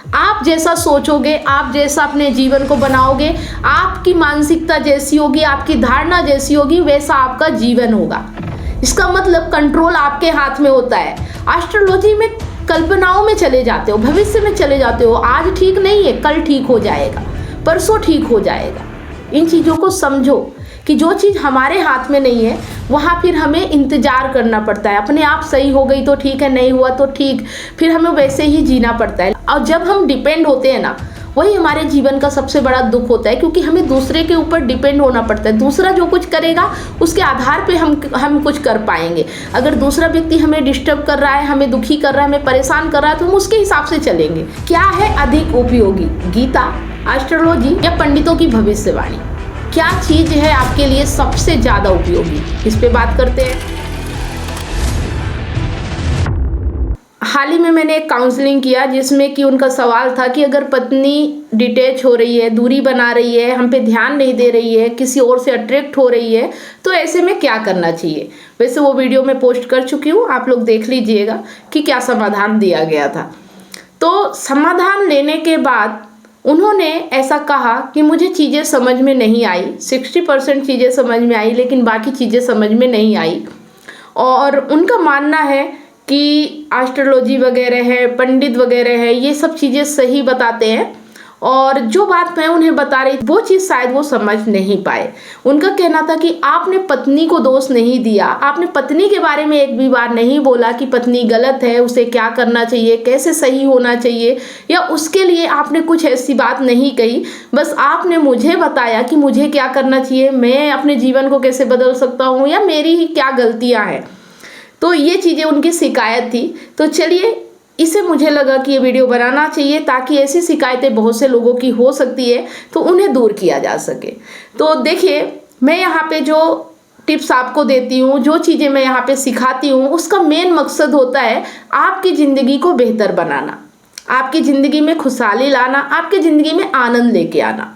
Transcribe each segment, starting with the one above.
आप जैसा सोचोगे, आप जैसा अपने जीवन को बनाओगे, आपकी मानसिकता जैसी होगी, आपकी धारणा जैसी होगी, वैसा आपका जीवन होगा। इसका मतलब कंट्रोल आपके हाथ में होता है। एस्ट्रोलॉजी में कल्पनाओं में चले जाते हो, भविष्य में चले जाते हो। आज ठीक नहीं है, कल ठीक हो जाएगा, परसों ठीक हो जाएगा। इन चीज़ों को समझो कि जो चीज़ हमारे हाथ में नहीं है वहाँ फिर हमें इंतजार करना पड़ता है। अपने आप सही हो गई तो ठीक है, नहीं हुआ तो ठीक, फिर हमें वैसे ही जीना पड़ता है। और जब हम डिपेंड होते हैं ना, वही हमारे जीवन का सबसे बड़ा दुख होता है, क्योंकि हमें दूसरे के ऊपर डिपेंड होना पड़ता है। दूसरा जो कुछ करेगा उसके आधार पे हम कुछ कर पाएंगे। अगर दूसरा व्यक्ति हमें डिस्टर्ब कर रहा है, हमें दुखी कर रहा है, हमें परेशान कर रहा है, तो हम उसके हिसाब से चलेंगे। क्या है अधिक उपयोगी, गीता, एस्ट्रोलॉजी या पंडितों की भविष्यवाणी? क्या चीज़ है आपके लिए सबसे ज़्यादा उपयोगी, इस पे बात करते हैं। हाल ही में मैंने एक काउंसलिंग किया जिसमें कि उनका सवाल था कि अगर पत्नी डिटैच हो रही है, दूरी बना रही है, हम पे ध्यान नहीं दे रही है, किसी और से अट्रैक्ट हो रही है, तो ऐसे में क्या करना चाहिए। वैसे वो वीडियो मैं पोस्ट कर चुकी हूँ, आप लोग देख लीजिएगा कि क्या समाधान दिया गया था। तो समाधान लेने के बाद उन्होंने ऐसा कहा कि मुझे चीज़ें समझ में नहीं आई, 60% चीज़ें समझ में आई, लेकिन बाकी चीज़ें समझ में नहीं आई। और उनका मानना है कि एस्ट्रोलॉजी वगैरह है, पंडित वगैरह है, ये सब चीज़ें सही बताते हैं, और जो बात मैं उन्हें बता रही वो चीज़ शायद वो समझ नहीं पाए। उनका कहना था कि आपने पत्नी को दोष नहीं दिया, आपने पत्नी के बारे में एक भी बार नहीं बोला कि पत्नी गलत है, उसे क्या करना चाहिए, कैसे सही होना चाहिए, या उसके लिए आपने कुछ ऐसी बात नहीं कही। बस आपने मुझे बताया कि मुझे क्या करना चाहिए, मैं अपने जीवन को कैसे बदल सकता हूँ, या मेरी ही क्या गलतियाँ हैं। तो ये चीज़ें उनकी शिकायत थी। तो चलिए, इसे मुझे लगा कि ये वीडियो बनाना चाहिए ताकि ऐसी शिकायतें बहुत से लोगों की हो सकती है तो उन्हें दूर किया जा सके। तो देखिए, मैं यहाँ पे जो टिप्स आपको देती हूँ, जो चीज़ें मैं यहाँ पे सिखाती हूँ, उसका मेन मकसद होता है आपकी ज़िंदगी को बेहतर बनाना, आपकी ज़िंदगी में खुशहाली लाना, आपकी ज़िंदगी में आनंद लेके आना।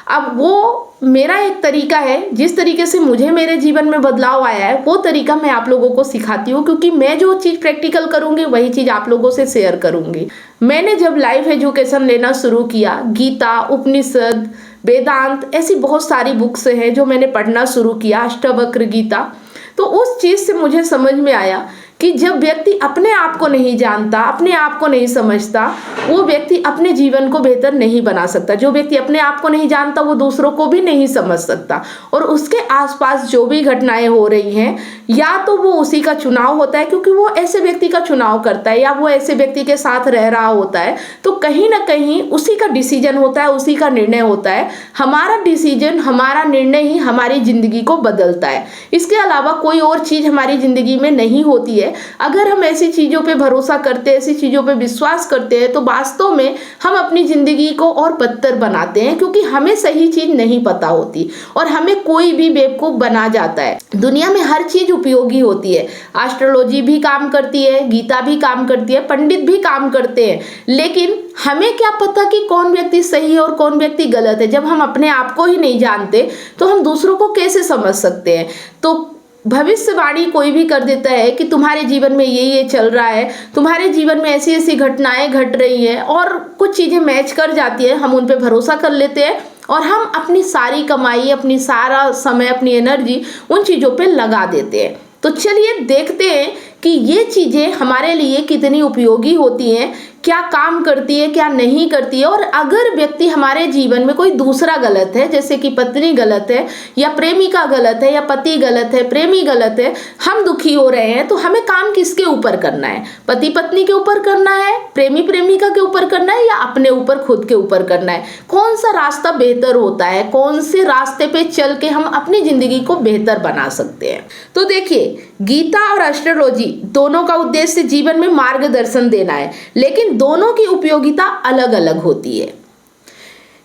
अब वो मेरा एक तरीका है, जिस तरीके से मुझे मेरे जीवन में बदलाव आया है वो तरीका मैं आप लोगों को सिखाती हूँ, क्योंकि मैं जो चीज़ प्रैक्टिकल करूँगी वही चीज़ आप लोगों से शेयर करूँगी। मैंने जब लाइफ एजुकेशन लेना शुरू किया, गीता, उपनिषद, वेदांत, ऐसी बहुत सारी बुक्स हैं जो मैंने पढ़ना शुरू किया, अष्टावक्र गीता, तो उस चीज़ से मुझे समझ में आया कि जब व्यक्ति अपने आप को नहीं जानता, अपने आप को नहीं समझता, वो व्यक्ति अपने जीवन को बेहतर नहीं बना सकता। जो व्यक्ति अपने आप को नहीं जानता वो दूसरों को भी नहीं समझ सकता, और उसके आसपास जो भी घटनाएं हो रही हैं, या तो वो उसी का चुनाव होता है क्योंकि वो ऐसे व्यक्ति का चुनाव करता है, या वो ऐसे व्यक्ति के साथ रह रहा होता है, तो कहीं ना कहीं उसी का डिसीजन होता है, उसी का निर्णय होता है। हमारा डिसीजन, हमारा निर्णय ही हमारी ज़िंदगी को बदलता है। इसके अलावा कोई और चीज़ हमारी ज़िंदगी में नहीं होती है। अगर हम ऐसी चीज़ों पे भरोसा करते हैं, ऐसी चीज़ों पे विश्वास करते हैं, तो वास्तव में हम अपनी ज़िंदगी को और बदतर बनाते हैं, क्योंकि हमें सही चीज़ नहीं पता होती और हमें कोई भी बेवकूफ़ बना जाता है। दुनिया में हर चीज़ उपयोगी होती है, एस्ट्रोलॉजी भी काम करती है, गीता भी काम करती है, पंडित भी काम करते हैं, लेकिन हमें क्या पता कि कौन व्यक्ति सही है और कौन व्यक्ति गलत है। जब हम अपने आप को ही नहीं जानते तो हम दूसरों को कैसे समझ सकते हैं। तो भविष्यवाणी कोई भी कर देता है कि तुम्हारे जीवन में ये चल रहा है, तुम्हारे जीवन में ऐसी ऐसी घटनाएं घट रही हैं, और कुछ चीज़ें मैच कर जाती है, हम उन पे भरोसा कर लेते हैं और हम अपनी सारी कमाई, अपनी सारा समय, अपनी एनर्जी उन चीज़ों पे लगा देते हैं। तो चलिए देखते हैं कि ये चीज़ें हमारे लिए कितनी उपयोगी होती हैं, क्या काम करती है, क्या नहीं करती है। और अगर व्यक्ति हमारे जीवन में कोई दूसरा गलत है, जैसे कि पत्नी गलत है, या प्रेमिका गलत है, या पति गलत है, प्रेमी गलत है, हम दुखी हो रहे हैं, तो हमें काम किसके ऊपर करना है? पति पत्नी के ऊपर करना है, प्रेमी प्रेमिका के ऊपर करना है, या अपने ऊपर, खुद के ऊपर करना है? कौन सा रास्ता बेहतर होता है? कौन से रास्ते पे चल के हम अपनी जिंदगी को बेहतर बना सकते हैं? तो देखिए, गीता और एस्ट्रोलॉजी दोनों का उद्देश्य जीवन में मार्गदर्शन देना है, लेकिन दोनों की उपयोगिता अलग अलग होती है।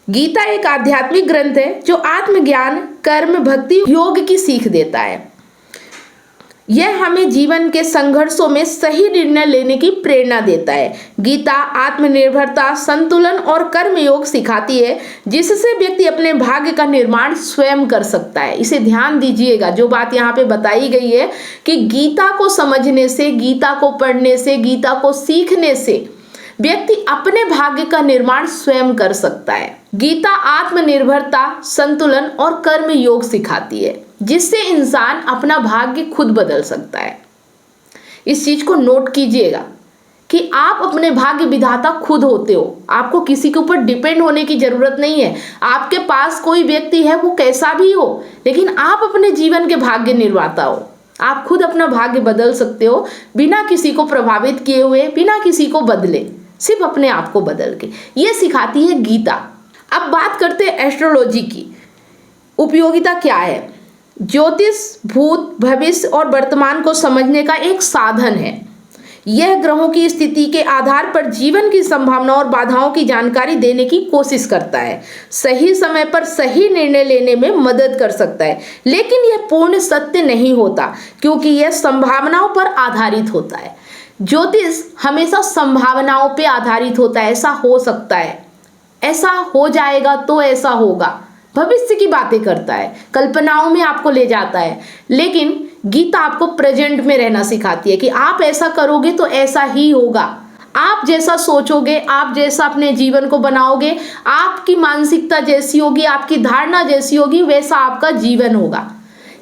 गीता एक आध्यात्मिक ग्रंथ है जो आत्मज्ञान, कर्म, भक्ति, योग की सीख देता है। यह हमें जीवन के संघर्षों में सही निर्णय लेने की प्रेरणा देता है। गीता आत्मनिर्भरता, संतुलन और कर्म योग सिखाती है, जिससे व्यक्ति अपने भाग्य का निर्माण स्वयं कर सकता है। इसे ध्यान दीजिएगा, जो बात यहाँ पे बताई गई है कि गीता को समझने से, गीता को पढ़ने से, गीता को सीखने से व्यक्ति अपने भाग्य का निर्माण स्वयं कर सकता है। गीता आत्मनिर्भरता, संतुलन और कर्म योग सिखाती है, जिससे इंसान अपना भाग्य खुद बदल सकता है। इस चीज को नोट कीजिएगा कि आप अपने भाग्य विधाता खुद होते हो। आपको किसी के ऊपर डिपेंड होने की जरूरत नहीं है। आपके पास कोई व्यक्ति है, वो कैसा भी हो, लेकिन आप अपने जीवन के भाग्य निर्माता हो। आप खुद अपना भाग्य बदल सकते हो, बिना किसी को प्रभावित किए हुए, बिना किसी को बदले, सिर्फ अपने आप को बदल के। ये सिखाती है गीता। अब बात करते हैं एस्ट्रोलॉजी की। उपयोगिता क्या है? ज्योतिष भूत, भविष्य और वर्तमान को समझने का एक साधन है। यह ग्रहों की स्थिति के आधार पर जीवन की संभावनाओं और बाधाओं की जानकारी देने की कोशिश करता है। सही समय पर सही निर्णय लेने में मदद कर सकता है, लेकिन यह पूर्ण सत्य नहीं होता, क्योंकि यह संभावनाओं पर आधारित होता है। ज्योतिष हमेशा संभावनाओं पर आधारित होता है। ऐसा हो सकता है, ऐसा हो जाएगा तो ऐसा होगा, भविष्य की बातें करता है, कल्पनाओं में आपको ले जाता है। लेकिन गीता आपको प्रेजेंट में रहना सिखाती है कि आप ऐसा करोगे तो ऐसा ही होगा। आप जैसा सोचोगे, आप जैसा अपने जीवन को बनाओगे, आपकी मानसिकता जैसी होगी, आपकी धारणा जैसी होगी, वैसा आपका जीवन होगा।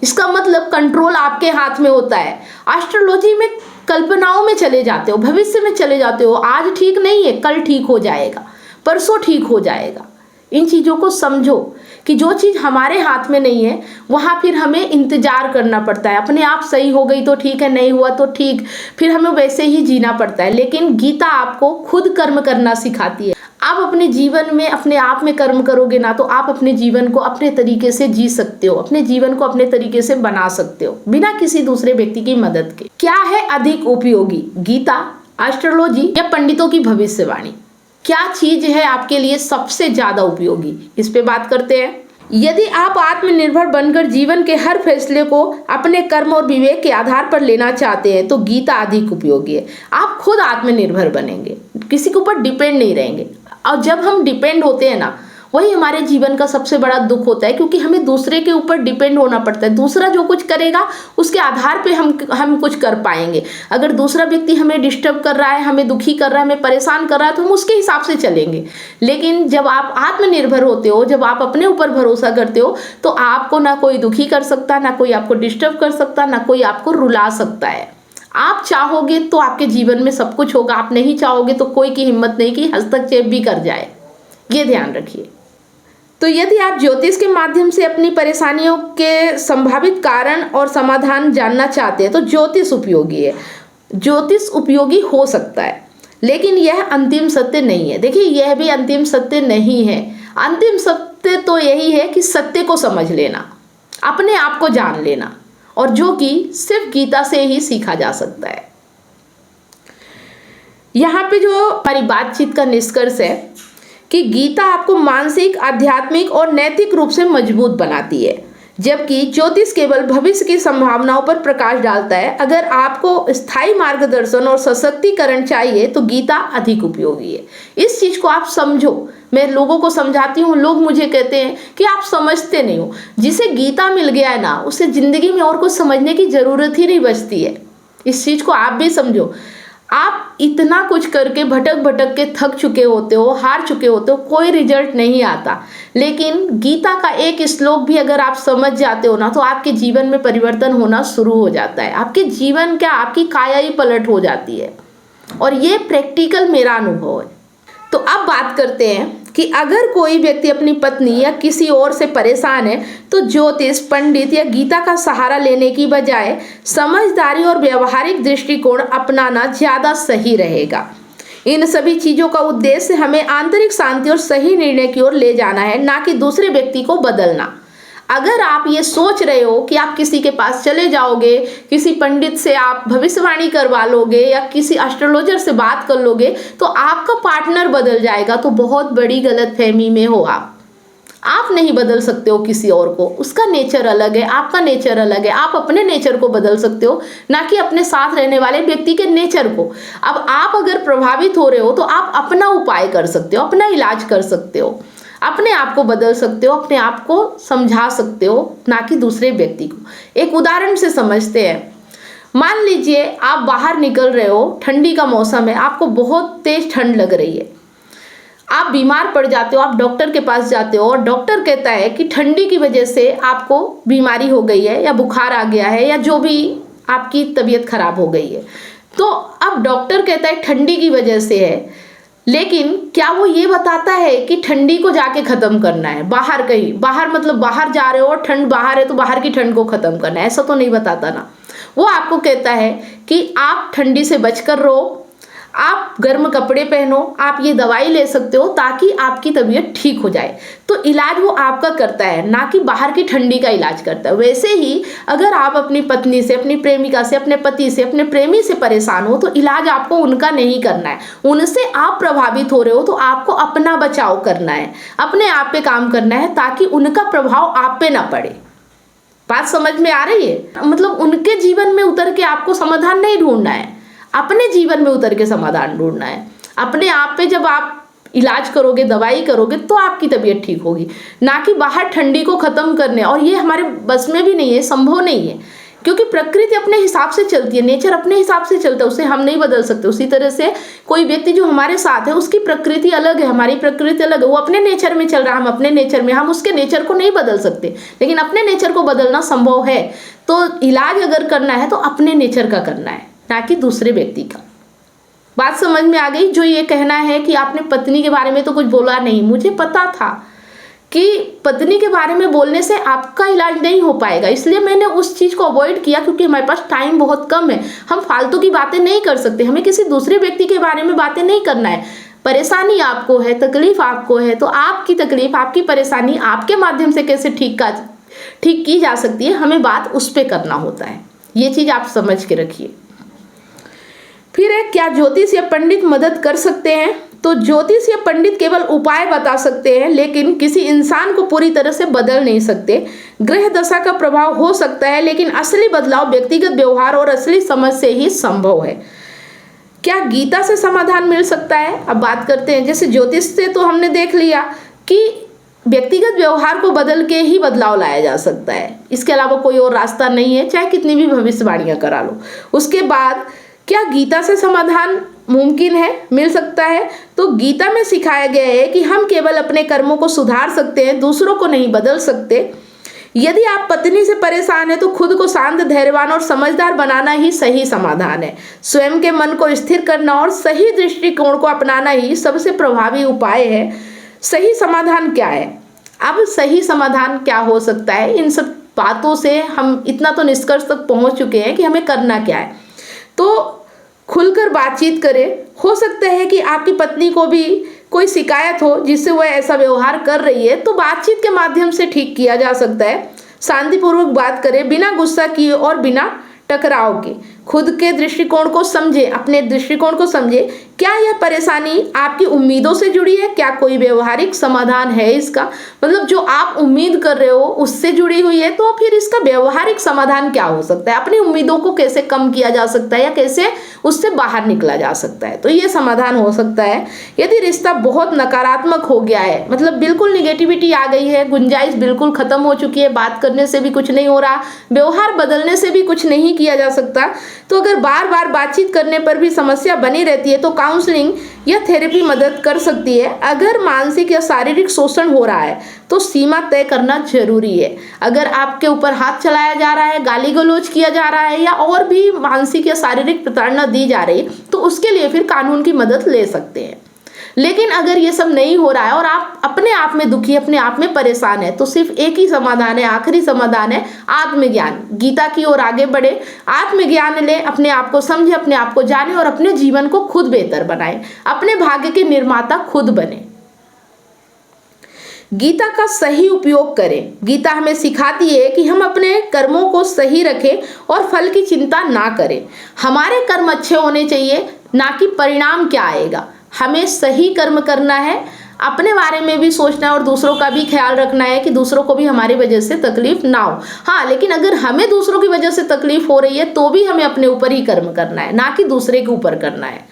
इसका मतलब कंट्रोल आपके हाथ में होता है। एस्ट्रोलॉजी में कल्पनाओं में चले जाते हो, भविष्य में चले जाते हो। आज ठीक नहीं है, कल ठीक हो जाएगा, परसों ठीक हो जाएगा। इन चीज़ों को समझो कि जो चीज़ हमारे हाथ में नहीं है, वहाँ फिर हमें इंतजार करना पड़ता है। अपने आप सही हो गई तो ठीक है, नहीं हुआ तो ठीक, फिर हमें वैसे ही जीना पड़ता है। लेकिन गीता आपको खुद कर्म करना सिखाती है। आप अपने जीवन में अपने आप में कर्म करोगे ना, तो आप अपने जीवन को अपने तरीके से जी सकते हो, अपने जीवन को अपने तरीके से बना सकते हो, बिना किसी दूसरे व्यक्ति की मदद के। क्या है अधिक उपयोगी, गीता, एस्ट्रोलॉजी या पंडितों की भविष्यवाणी? क्या चीज है आपके लिए सबसे ज्यादा उपयोगी, इस पे बात करते हैं। यदि आप आत्मनिर्भर बनकर जीवन के हर फैसले को अपने कर्म और विवेक के आधार पर लेना चाहते हैं, तो गीता अधिक उपयोगी है। आप खुद आत्मनिर्भर बनेंगे, किसी के ऊपर डिपेंड नहीं रहेंगे। और जब हम डिपेंड होते हैं ना, वही हमारे जीवन का सबसे बड़ा दुख होता है, क्योंकि हमें दूसरे के ऊपर डिपेंड होना पड़ता है। दूसरा जो कुछ करेगा उसके आधार पे हम कुछ कर पाएंगे। अगर दूसरा व्यक्ति हमें डिस्टर्ब कर रहा है, हमें दुखी कर रहा है, हमें परेशान कर रहा है, तो हम उसके हिसाब से चलेंगे। लेकिन जब आप आत्मनिर्भर होते हो, जब आप अपने ऊपर भरोसा करते हो, तो आपको ना कोई दुखी कर सकता, ना कोई आपको डिस्टर्ब कर सकता, ना कोई आपको रुला सकता है। आप चाहोगे तो आपके जीवन में सब कुछ होगा, आप नहीं चाहोगे तो कोई की हिम्मत नहीं कि हस्तक्षेप भी कर जाए। ये ध्यान रखिए। तो यदि आप ज्योतिष के माध्यम से अपनी परेशानियों के संभावित कारण और समाधान जानना चाहते हैं, तो ज्योतिष उपयोगी है। ज्योतिष उपयोगी हो सकता है, लेकिन यह अंतिम सत्य नहीं है। देखिए, यह भी अंतिम सत्य नहीं है। अंतिम सत्य तो यही है कि सत्य को समझ लेना, अपने आप को जान लेना, और जो कि सिर्फ गीता से ही सीखा जा सकता है। यहाँ पे जो हमारी बातचीत का निष्कर्ष है कि गीता आपको मानसिक, आध्यात्मिक और नैतिक रूप से मजबूत बनाती है, जबकि ज्योतिष केवल भविष्य की संभावनाओं पर प्रकाश डालता है। अगर आपको स्थायी मार्गदर्शन और सशक्तिकरण चाहिए, तो गीता अधिक उपयोगी है। इस चीज को आप समझो। मैं लोगों को समझाती हूँ, लोग मुझे कहते हैं कि आप समझते नहीं हो। जिसे गीता मिल गया है ना, उसे जिंदगी में और कुछ समझने की जरूरत ही नहीं बचती है। इस चीज को आप भी समझो। आप इतना कुछ करके भटक भटक के थक चुके होते हो, हार चुके होते हो, कोई रिजल्ट नहीं आता। लेकिन गीता का एक श्लोक भी अगर आप समझ जाते हो ना, तो आपके जीवन में परिवर्तन होना शुरू हो जाता है। आपके जीवन क्या, आपकी काया ही पलट हो जाती है। और ये प्रैक्टिकल मेरा अनुभव है। तो अब बात करते हैं कि अगर कोई व्यक्ति अपनी पत्नी या किसी और से परेशान है, तो ज्योतिष, पंडित या गीता का सहारा लेने की बजाय समझदारी और व्यवहारिक दृष्टिकोण अपनाना ज़्यादा सही रहेगा। इन सभी चीज़ों का उद्देश्य हमें आंतरिक शांति और सही निर्णय की ओर ले जाना है, ना कि दूसरे व्यक्ति को बदलना। अगर आप ये सोच रहे हो कि आप किसी के पास चले जाओगे, किसी पंडित से आप भविष्यवाणी करवा लोगे या किसी एस्ट्रोलॉजर से बात कर लोगे, तो आपका पार्टनर बदल जाएगा, तो बहुत बड़ी गलतफहमी में हो आप नहीं बदल सकते हो किसी और को। उसका नेचर अलग है, आपका नेचर अलग है। आप अपने नेचर को बदल सकते हो, ना कि अपने साथ रहने वाले व्यक्ति के नेचर को। अब आप अगर प्रभावित हो रहे हो, तो आप अपना उपाय कर सकते हो, अपना इलाज कर सकते हो, अपने आप को बदल सकते हो, अपने आप को समझा सकते हो, ना कि दूसरे व्यक्ति को। एक उदाहरण से समझते हैं। मान लीजिए आप बाहर निकल रहे हो, ठंडी का मौसम है, आपको बहुत तेज ठंड लग रही है, आप बीमार पड़ जाते हो, आप डॉक्टर के पास जाते हो और डॉक्टर कहता है कि ठंडी की वजह से आपको बीमारी हो गई है या बुखार आ गया है या जो भी आपकी तबीयत खराब हो गई है। तो अब डॉक्टर कहता है ठंडी की वजह से है, लेकिन क्या वो ये बताता है कि ठंडी को जाके खत्म करना है बाहर, कहीं बाहर मतलब बाहर जा रहे हो और ठंड बाहर है तो बाहर की ठंड को खत्म करना है, ऐसा तो नहीं बताता ना। वो आपको कहता है कि आप ठंडी से बचकर रहो, आप गर्म कपड़े पहनो, आप ये दवाई ले सकते हो ताकि आपकी तबीयत ठीक हो जाए। तो इलाज वो आपका करता है, ना कि बाहर की ठंडी का इलाज करता है। वैसे ही अगर आप अपनी पत्नी से, अपनी प्रेमिका से, अपने पति से, अपने प्रेमी से परेशान हो तो इलाज आपको उनका नहीं करना है, उनसे आप प्रभावित हो रहे हो तो आपको अपना बचाव करना है, अपने आप पे काम करना है ताकि उनका प्रभाव आप पे ना पड़े। बात समझ में आ रही है? मतलब उनके जीवन में उतर के आपको समाधान नहीं ढूंढना है, अपने जीवन में उतर के समाधान ढूंढना है। अपने आप पे जब आप इलाज करोगे, दवाई करोगे तो आपकी तबीयत ठीक होगी, ना कि बाहर ठंडी को खत्म करने। और ये हमारे बस में भी नहीं है, संभव नहीं है, क्योंकि प्रकृति अपने हिसाब से चलती है, नेचर अपने हिसाब से चलता है, उसे हम नहीं बदल सकते। उसी तरह से कोई व्यक्ति जो हमारे साथ है उसकी प्रकृति अलग है, हमारी प्रकृति अलग है, वो अपने नेचर में चल रहा है, हम अपने नेचर में, हम उसके नेचर को नहीं बदल सकते, लेकिन अपने नेचर को बदलना संभव है। तो इलाज अगर करना है तो अपने नेचर का करना है, ना कि दूसरे व्यक्ति का। बात समझ में आ गई? जो ये कहना है कि आपने पत्नी के बारे में तो कुछ बोला नहीं, मुझे पता था कि पत्नी के बारे में बोलने से आपका इलाज नहीं हो पाएगा, इसलिए मैंने उस चीज़ को अवॉइड किया, क्योंकि हमारे पास टाइम बहुत कम है, हम फालतू की बातें नहीं कर सकते, हमें किसी दूसरे व्यक्ति के बारे में बातें नहीं करना है। परेशानी आपको है, तकलीफ आपको है, तो आपकी तकलीफ, आपकी परेशानी आपके माध्यम से कैसे ठीक की जा सकती है, हमें बात उस पर करना होता है। ये चीज़ आप समझ के रखिए। फिर है, क्या ज्योतिष या पंडित मदद कर सकते हैं? तो ज्योतिष या पंडित केवल उपाय बता सकते हैं, लेकिन किसी इंसान को पूरी तरह से बदल नहीं सकते। ग्रह दशा का प्रभाव हो सकता है, लेकिन असली बदलाव व्यक्तिगत व्यवहार और असली समझ से ही संभव है। क्या गीता से समाधान मिल सकता है? अब बात करते हैं, जैसे ज्योतिष से तो हमने देख लिया कि व्यक्तिगत व्यवहार को बदल के ही बदलाव लाया जा सकता है, इसके अलावा कोई और रास्ता नहीं है, चाहे कितनी भी भविष्यवाणियां करा लो। उसके बाद क्या गीता से समाधान मुमकिन है, मिल सकता है? तो गीता में सिखाया गया है कि हम केवल अपने कर्मों को सुधार सकते हैं, दूसरों को नहीं बदल सकते। यदि आप पत्नी से परेशान हैं तो खुद को शांत, धैर्यवान और समझदार बनाना ही सही समाधान है। स्वयं के मन को स्थिर करना और सही दृष्टिकोण को अपनाना ही सबसे प्रभावी उपाय है। सही समाधान क्या है? अब सही समाधान क्या हो सकता है? इन सब बातों से हम इतना तो निष्कर्ष तक पहुंच चुके हैं कि हमें करना क्या है। तो खुलकर बातचीत करें। हो सकता है कि आपकी पत्नी को भी कोई शिकायत हो जिससे वह ऐसा व्यवहार कर रही है, तो बातचीत के माध्यम से ठीक किया जा सकता है। शांतिपूर्वक बात करें, बिना गुस्सा किए और बिना टकराव के। खुद के दृष्टिकोण को समझे, अपने दृष्टिकोण को समझे। क्या यह परेशानी आपकी उम्मीदों से जुड़ी है? क्या कोई व्यवहारिक समाधान है इसका? मतलब जो आप उम्मीद कर रहे हो उससे जुड़ी हुई है, तो फिर इसका व्यवहारिक समाधान क्या हो सकता है? अपनी उम्मीदों को कैसे कम किया जा सकता है या कैसे उससे बाहर निकला जा सकता है, तो ये समाधान हो सकता है। यदि रिश्ता बहुत नकारात्मक हो गया है, मतलब बिल्कुल निगेटिविटी आ गई है, गुंजाइश बिल्कुल खत्म हो चुकी है, बात करने से भी कुछ नहीं हो रहा, व्यवहार बदलने से भी कुछ नहीं किया जा सकता, तो अगर बार बार बातचीत करने पर भी समस्या बनी रहती है तो काउंसलिंग या थेरेपी मदद कर सकती है। अगर मानसिक या शारीरिक शोषण हो रहा है तो सीमा तय करना जरूरी है। अगर आपके ऊपर हाथ चलाया जा रहा है, गाली गलौज किया जा रहा है या और भी मानसिक या शारीरिक प्रताड़ना दी जा रही है, तो उसके लिए फिर कानून की मदद ले सकते हैं। लेकिन अगर ये सब नहीं हो रहा है और आप अपने आप में दुखी, अपने आप में परेशान है, तो सिर्फ एक ही समाधान है, आखिरी समाधान है, आत्मज्ञान। गीता की ओर आगे बढ़े, आत्मज्ञान ले, अपने आप को समझे, अपने आप को जाने और अपने जीवन को खुद बेहतर बनाए, अपने भाग्य के निर्माता खुद बने। गीता का सही उपयोग करें। गीता हमें सिखाती है कि हम अपने कर्मों को सही रखें और फल की चिंता ना करें। हमारे कर्म अच्छे होने चाहिए, ना कि परिणाम क्या आएगा। हमें सही कर्म करना है, अपने बारे में भी सोचना है और दूसरों का भी ख्याल रखना है कि दूसरों को भी हमारी वजह से तकलीफ ना हो। हाँ, लेकिन अगर हमें दूसरों की वजह से तकलीफ हो रही है तो भी हमें अपने ऊपर ही कर्म करना है, ना कि दूसरे के ऊपर करना है,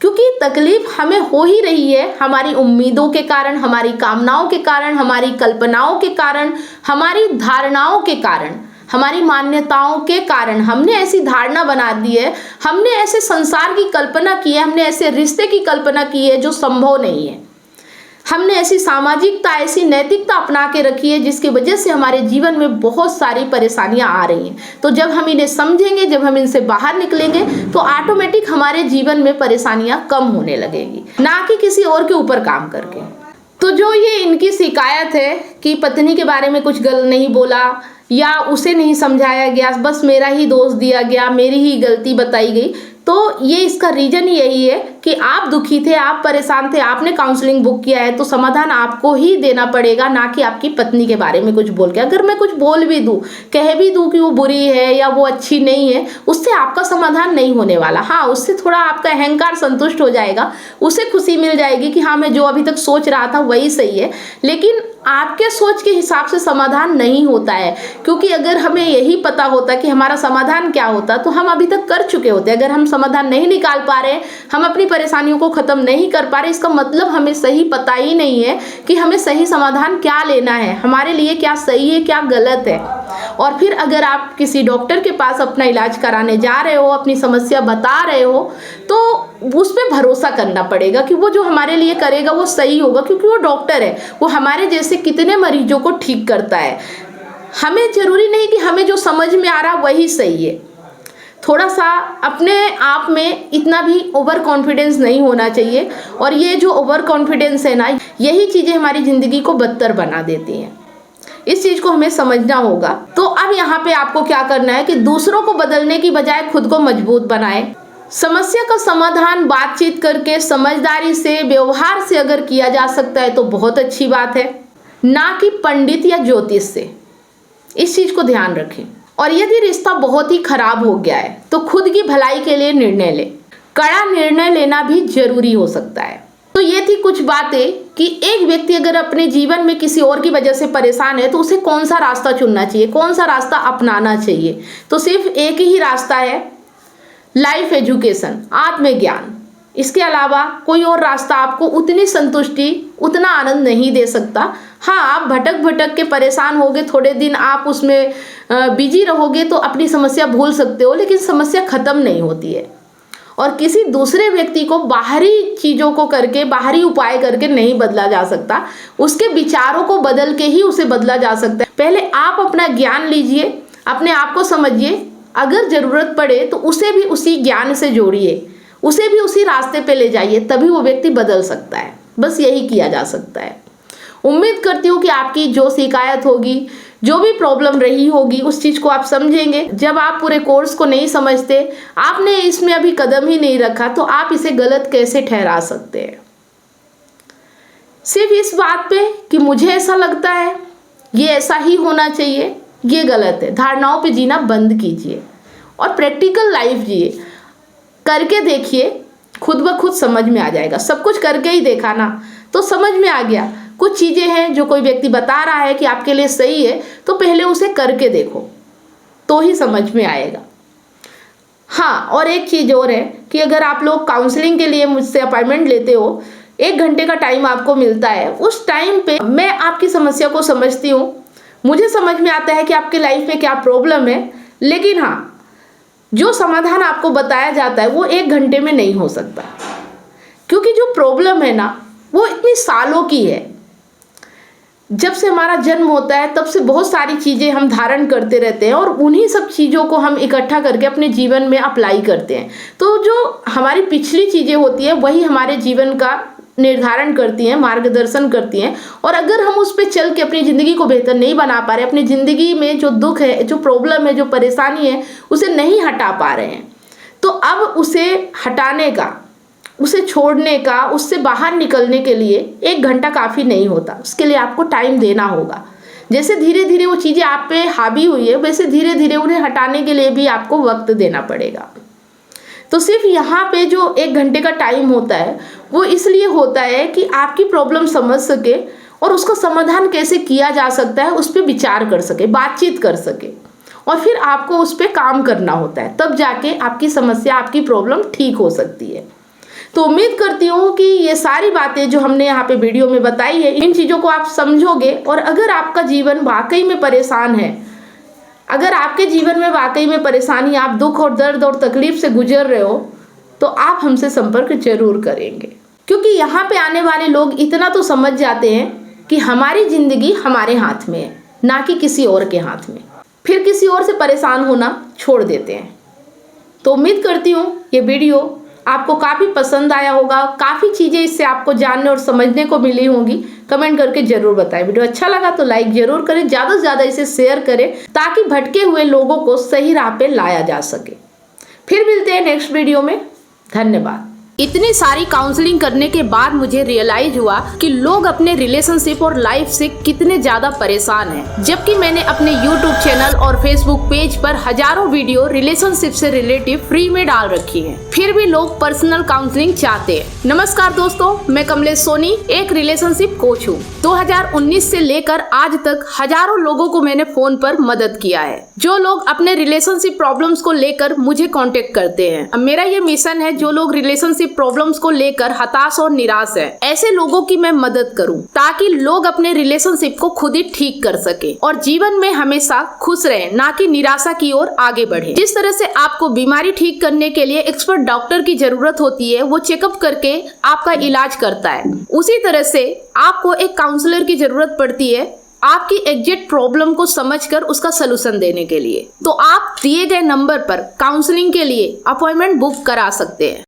क्योंकि तकलीफ हमें हो ही रही है हमारी उम्मीदों के कारण, हमारी कामनाओं के कारण, हमारी कल्पनाओं के कारण, हमारी धारणाओं के कारण। हमारी मान्यताओं के कारण हमने ऐसी धारणा बना दी है, हमने ऐसे संसार की कल्पना की है, हमने ऐसे रिश्ते की कल्पना की है जो संभव नहीं है। हमने ऐसी सामाजिकता, ऐसी नैतिकता अपना के रखी है जिसकी वजह से हमारे जीवन में बहुत सारी परेशानियां आ रही हैं। तो जब हम इन्हें समझेंगे, जब हम इनसे बाहर निकलेंगे, तो ऑटोमेटिक हमारे जीवन में परेशानियां कम होने लगेगी, ना कि किसी और के ऊपर काम करके। तो जो ये इनकी शिकायत है कि पत्नी के बारे में कुछ गलत नहीं बोला या उसे नहीं समझाया गया, बस मेरा ही दोष दिया गया, मेरी ही गलती बताई गई, तो ये इसका रीजन यही है कि आप दुखी थे, आप परेशान थे, आपने काउंसलिंग बुक किया है, तो समाधान आपको ही देना पड़ेगा, ना कि आपकी पत्नी के बारे में कुछ बोल के। अगर मैं कुछ बोल भी दूं, कह भी दूं कि वो बुरी है या वो अच्छी नहीं है, उससे आपका समाधान नहीं होने वाला। हाँ, उससे थोड़ा आपका अहंकार संतुष्ट हो जाएगा, उसे खुशी मिल जाएगी कि हाँ, मैं जो अभी तक सोच रहा था वही सही है, लेकिन आपके सोच के हिसाब से समाधान नहीं होता है। क्योंकि अगर हमें यही पता होता कि हमारा समाधान क्या होता, तो हम अभी तक कर चुके होते। अगर हम समाधान नहीं निकाल पा रहे, हम अपनी परेशानियों को खत्म नहीं कर पा रहे, इसका मतलब हमें सही पता ही नहीं है कि हमें सही समाधान क्या लेना है, हमारे लिए क्या सही है, क्या गलत है। और फिर अगर आप किसी डॉक्टर के पास अपना इलाज कराने जा रहे हो, अपनी समस्या बता रहे हो, तो उस पर भरोसा करना पड़ेगा कि वो जो हमारे लिए करेगा वो सही होगा, क्योंकि वो डॉक्टर है, वो हमारे जैसे कितने मरीजों को ठीक करता है। हमें जरूरी नहीं कि हमें जो समझ में आ रहा वही सही है। थोड़ा सा अपने आप में इतना भी ओवर कॉन्फिडेंस नहीं होना चाहिए, और ये जो ओवर कॉन्फिडेंस है ना, यही चीज़ें हमारी ज़िंदगी को बदतर बना देती हैं। इस चीज़ को हमें समझना होगा। तो अब यहाँ पे आपको क्या करना है कि दूसरों को बदलने की बजाय खुद को मजबूत बनाएं। समस्या का समाधान बातचीत करके, समझदारी से, व्यवहार से अगर किया जा सकता है तो बहुत अच्छी बात है, ना कि पंडित या ज्योतिष से। इस चीज़ को ध्यान रखें। और यदि रिश्ता बहुत ही खराब हो गया है तो खुद की भलाई के लिए निर्णय लें। कड़ा निर्णय लेना भी जरूरी हो सकता है। तो ये थी कुछ बातें कि एक व्यक्ति अगर अपने जीवन में किसी और की वजह से परेशान है तो उसे कौन सा रास्ता चुनना चाहिए, कौन सा रास्ता अपनाना चाहिए। तो सिर्फ एक ही रास्ता है, लाइफ एजुकेशन, आत्मज्ञान। इसके अलावा कोई और रास्ता आपको उतनी संतुष्टि, उतना आनंद नहीं दे सकता। हाँ, आप भटक भटक के परेशान होगे, थोड़े दिन आप उसमें बिजी रहोगे तो अपनी समस्या भूल सकते हो, लेकिन समस्या खत्म नहीं होती है। और किसी दूसरे व्यक्ति को बाहरी चीज़ों को करके, बाहरी उपाय करके नहीं बदला जा सकता, उसके विचारों को बदल के ही उसे बदला जा सकता है। पहले आप अपना ज्ञान लीजिए, अपने आप को समझिए, अगर ज़रूरत पड़े तो उसे भी उसी ज्ञान से जोड़िए, उसे भी उसी रास्ते पे ले जाइए, तभी वो व्यक्ति बदल सकता है। बस यही किया जा सकता है। उम्मीद करती हूँ कि आपकी जो शिकायत होगी, जो भी प्रॉब्लम रही होगी, उस चीज़ को आप समझेंगे। जब आप पूरे कोर्स को नहीं समझते, आपने इसमें अभी कदम ही नहीं रखा, तो आप इसे गलत कैसे ठहरा सकते हैं। सिर्फ इस बात पे कि मुझे ऐसा लगता है, ये ऐसा ही होना चाहिए, ये गलत है। धारणाओं पे जीना बंद कीजिए और प्रैक्टिकल लाइफ जिए। करके देखिए, खुद ब खुद समझ में आ जाएगा। सब कुछ करके ही देखा ना, तो समझ में आ गया। कुछ चीज़ें हैं जो कोई व्यक्ति बता रहा है कि आपके लिए सही है, तो पहले उसे करके देखो, तो ही समझ में आएगा। हाँ, और एक चीज़ और है कि अगर आप लोग काउंसलिंग के लिए मुझसे अपॉइंटमेंट लेते हो, 1 घंटे का टाइम आपको मिलता है। उस टाइम पे मैं आपकी समस्या को समझती हूँ, मुझे समझ में आता है कि आपके लाइफ में क्या प्रॉब्लम है। लेकिन हाँ, जो समाधान आपको बताया जाता है वो 1 घंटे में नहीं हो सकता, क्योंकि जो प्रॉब्लम है ना, वो इतनी सालों की है। जब से हमारा जन्म होता है तब से बहुत सारी चीज़ें हम धारण करते रहते हैं, और उन्हीं सब चीज़ों को हम इकट्ठा करके अपने जीवन में अप्लाई करते हैं। तो जो हमारी पिछली चीज़ें होती हैं वही हमारे जीवन का निर्धारण करती हैं, मार्गदर्शन करती हैं। और अगर हम उस पर चल के अपनी ज़िंदगी को बेहतर नहीं बना पा रहे, अपनी ज़िंदगी में जो दुख है, जो प्रॉब्लम है, जो परेशानी है, उसे नहीं हटा पा रहे हैं, तो अब उसे हटाने का, उसे छोड़ने का, उससे बाहर निकलने के लिए 1 घंटा काफ़ी नहीं होता। उसके लिए आपको टाइम देना होगा। जैसे धीरे धीरे वो चीज़ें आप पे हावी हुई है, वैसे धीरे धीरे उन्हें हटाने के लिए भी आपको वक्त देना पड़ेगा। तो सिर्फ यहाँ पे जो 1 घंटे का टाइम होता है वो इसलिए होता है कि आपकी प्रॉब्लम समझ सके और उसका समाधान कैसे किया जा सकता है उस पर विचार कर सके, बातचीत कर सके, और फिर आपको उस पर काम करना होता है। तब जाके आपकी समस्या, आपकी प्रॉब्लम ठीक हो सकती है। तो उम्मीद करती हूँ कि ये सारी बातें जो हमने यहाँ पे वीडियो में बताई है, इन चीज़ों को आप समझोगे। और अगर आपका जीवन वाकई में परेशान है, अगर आपके जीवन में वाकई में परेशानी, आप दुख और दर्द और तकलीफ से गुजर रहे हो तो आप हमसे संपर्क जरूर करेंगे, क्योंकि यहाँ पे आने वाले लोग इतना तो समझ जाते हैं कि हमारी जिंदगी हमारे हाथ में है, ना कि किसी और के हाथ में। फिर किसी और से परेशान होना छोड़ देते हैं। तो उम्मीद करती हूँ ये वीडियो आपको काफ़ी पसंद आया होगा, काफ़ी चीज़ें इससे आपको जानने और समझने को मिली होंगी। कमेंट करके ज़रूर बताएं। वीडियो अच्छा लगा तो लाइक ज़रूर करें, ज़्यादा से ज़्यादा इसे शेयर करें ताकि भटके हुए लोगों को सही राह पे लाया जा सके। फिर मिलते हैं नेक्स्ट वीडियो में। धन्यवाद। इतनी सारी काउंसलिंग करने के बाद मुझे रियलाइज हुआ कि लोग अपने रिलेशनशिप और लाइफ से कितने ज्यादा परेशान हैं। जबकि मैंने अपने YouTube चैनल और Facebook पेज पर हजारों वीडियो रिलेशनशिप से रिलेटिव फ्री में डाल रखी हैं, फिर भी लोग पर्सनल काउंसलिंग चाहते हैं। नमस्कार दोस्तों, मैं कमलेश सोनी एक रिलेशनशिप कोच हूँ। 2019 से लेकर आज तक हजारों लोगों को मैंने फोन पर मदद किया है, जो लोग अपने रिलेशनशिप प्रॉब्लम्स को लेकर मुझे कांटेक्ट करते हैं। अब मेरा ये मिशन है, जो लोग रिलेशनशिप प्रॉब्लम्स को लेकर हताश और निराश है, ऐसे लोगों की मैं मदद करूं ताकि लोग अपने रिलेशनशिप को खुद ही ठीक कर सके और जीवन में हमेशा खुश रहे, ना कि निराशा की ओर आगे बढ़े। जिस तरह से आपको बीमारी ठीक करने के लिए एक्सपर्ट डॉक्टर की जरूरत होती है, वो चेकअप करके आपका इलाज करता है, उसी तरह से आपको एक काउंसलर की जरूरत पड़ती है आपकी एग्जैक्ट प्रॉब्लम को समझकर उसका सलूशन देने के लिए। तो आप दिए गए नंबर पर काउंसलिंग के लिए अपॉइंटमेंट बुक करा सकते हैं।